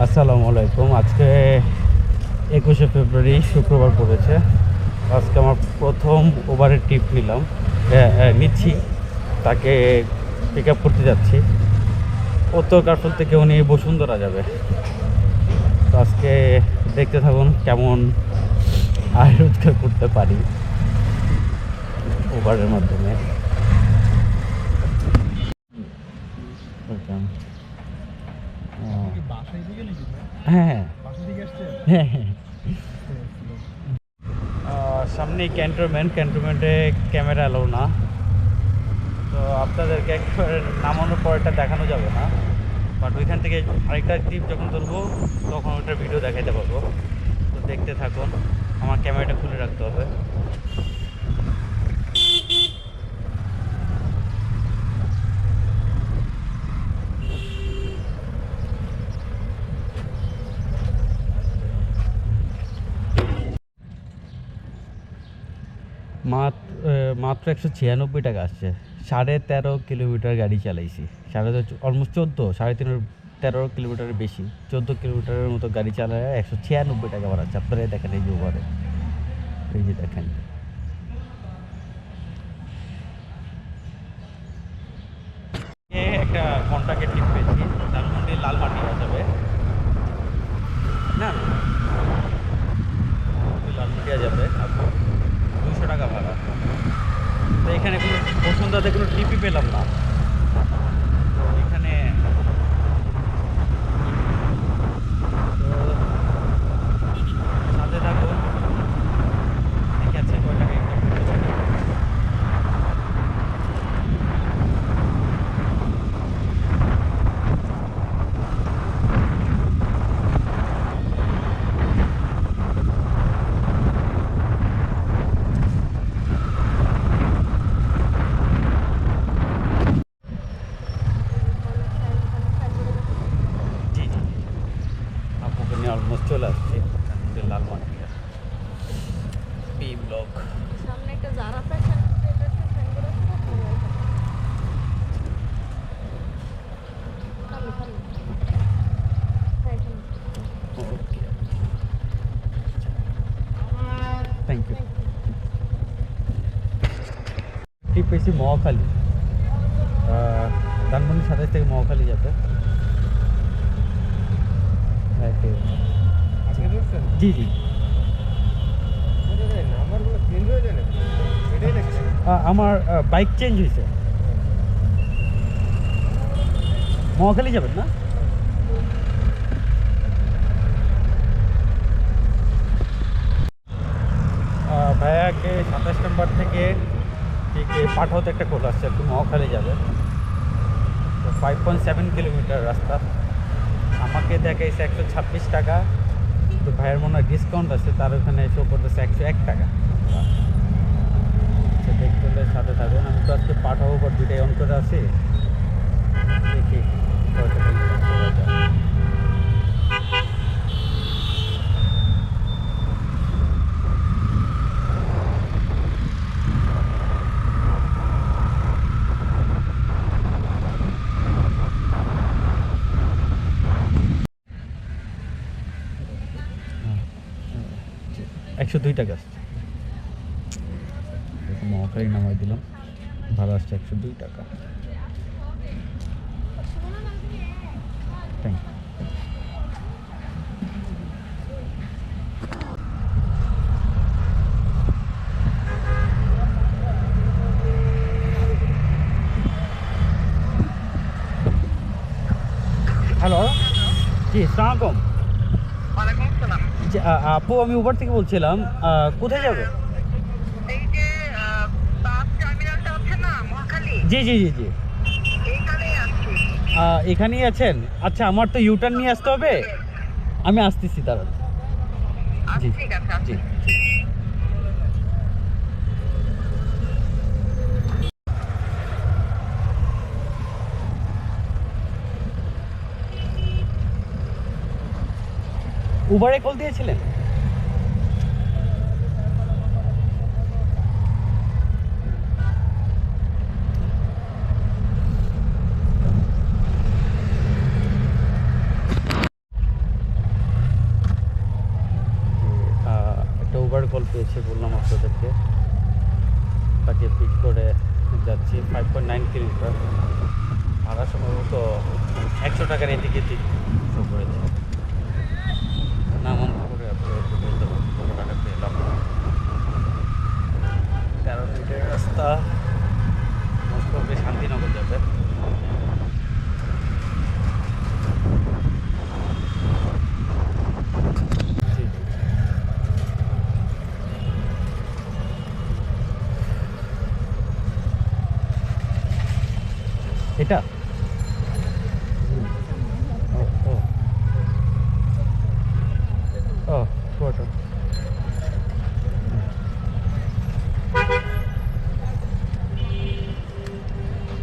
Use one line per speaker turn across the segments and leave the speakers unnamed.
আসসালামু আলাইকুম। আজকে 21শে ফেব্রুয়ারি শুক্রবার পড়েছে। আজকে আমার প্রথম ওভারের ট্রিপ নিচ্ছি। তাকে পিক আপ করতে যাচ্ছি। উত্তর কাশফুল থেকে উনি বসুন্ধরা যাবে। তো আজকে দেখতে থাকুন কেমন আয় রোজগার করতে পারি ওভারের মাধ্যমে। হ্যাঁ হ্যাঁ হ্যাঁ, সামনেই ক্যান্টনমেন্টে ক্যামেরা এলাও না, তো আপনাদেরকে একবার নামানোর পরেটা দেখানো যাবে না, বাট ওইখান থেকে আরেকটা ক্লিপ যখন তুলবো তখন ওইটার ভিডিও দেখাইতে পারবো। তো দেখতে থাকুন, আমার ক্যামেরাটা খুলে রাখতে হবে। মাত্র 196 টাকা আসছে। 13.5 কিলোমিটার গাড়ি চালাইছি, অলমোস্ট 13 কিলোমিটারের বেশি, 14 কিলোমিটারের মতো গাড়ি চালায় 196 টাকা বাড়াচ্ছে। আপনারা দেখেন এই যে ওভারে, এই যে দেখেন একটা কন্ট্রাক্টের ট্রিপ পেয়েছি, ধানমন্ডি লালমাটিয়া যাবে। না না, লালমাটিয়া যাবে, 200 টাকা ভাড়া। তো এখানে কোনো বসুন্ধরাতে কোনো ট্রিপই পেলাম না। তো এখানে সাথে থাকুন, দেখে আছে কয় টাকা ইনকাম করতে পারি। জি জি, আপুকে নিয়ে অলমোস্ট চলে আসছি লালমাটিয়া পি ব্লক।
সামনে একটা জারা ফ্যাশন এটা একটা সাইনবোর্ড আছে না, সামনে সামনে
ওকে, থ্যাংক ইউ। ট্রিপ পেয়েছি মহাখালী, ধানমন্ডি 27 থেকে মহাখালী যাবে। জি জি, আমার বাইক চেঞ্জ হয়েছে। মহাখালী যাবেন না? ভাইয়াকে 27 নম্বর থেকে ঠিক পাঠাওতে একটা কল আসছে, একটু মহাখালী যাবে। তো 5.7 কিলোমিটার রাস্তা, আমাকে দেখাইছে 126 টাকা। তো ভাইয়ের মনে হয় ডিসকাউন্ট আছে, তার ওখানে শো করতেছে 101 টাকা। আচ্ছা, দেখতে হলে সাথে থাকুন। আমি তো আজকে পাঠাবো, পর দুইটাই অন করে আছি, দেখি কত টাকা ইনকাম করা যায়। হ্যাঁ, 102 টাকা আসছে। মহাখালী নামাই দিলাম, ভালো আসছে 102 টাকা। Thank you. হ্যালো, জি আসসালামু আলাইকুম। জি, আপু আমি উবার থেকে বলছিলাম, কোথায় যাবে?
এই যে বাস টার্মিনালটা আছে না মহাখালী,
জি জি জি জি,
এইখানেই আছি।
এখানেই আছেন? আচ্ছা, আমার তো ইউটার্ন নিয়ে আসতে হবে, আমি আসতেছি, দাঁড়ান। জি
ঠিক আছে,
জি
আচ্ছা।
জি। উবারে কল দিয়েছিলেন? পেয়েছি বললাম আপনাদেরকে, তাকে পিক করে যাচ্ছি। 5.9 কিলোমিটার, ভাড়া সম্ভবত 100 টাকার এদিকে ঠিক শো করেছে। নাম করে আপনাদেরকে বলতে পারবো কত টাকা পেলাম। 13 মিনিটের রাস্তা, মোস্ট প্রবলি শান্তিনগর যাবে। জি, জি। এটা ও ও ও ফটো।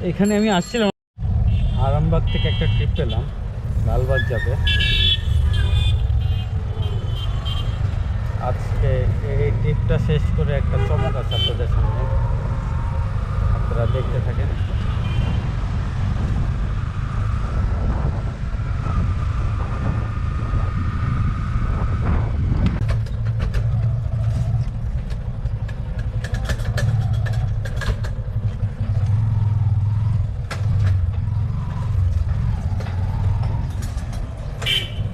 এখানে আমি আসছিলাম, আরামবাগ থেকে একটা ট্রিপ পেলাম, লালবাগ যাবে। আজকে এই ট্রিপটা শেষ করে একটা চমক আছে আপনাদের সামনে, আপনারা দেখতে থাকেন।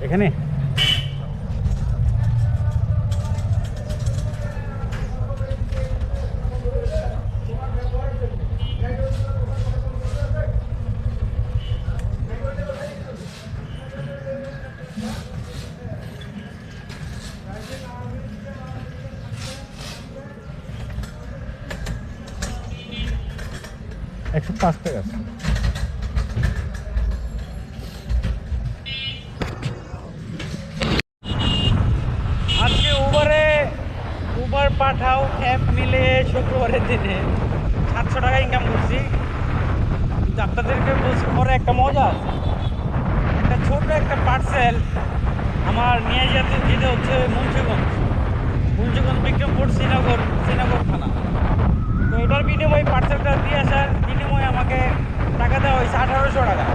এখানে $105 আছে। আজকে উবার পাঠাও অ্যাপ মিলে শুক্রবারের দিনে 700 টাকা ইনকাম করছি। কিন্তু আপনাদেরকে বলছি পরে একটা মজা আছে। একটা ছোট একটা পার্সেল আমার নিয়ে যেতে হচ্ছে মুন্সিগঞ্জ বিক্রমপুর শ্রীনগর থানা। তো এটার বিনিময়ে পার্সেলটা দিয়ে আসার বিনিময়ে আমাকে টাকা দেওয়া হয়েছে 1800 টাকা।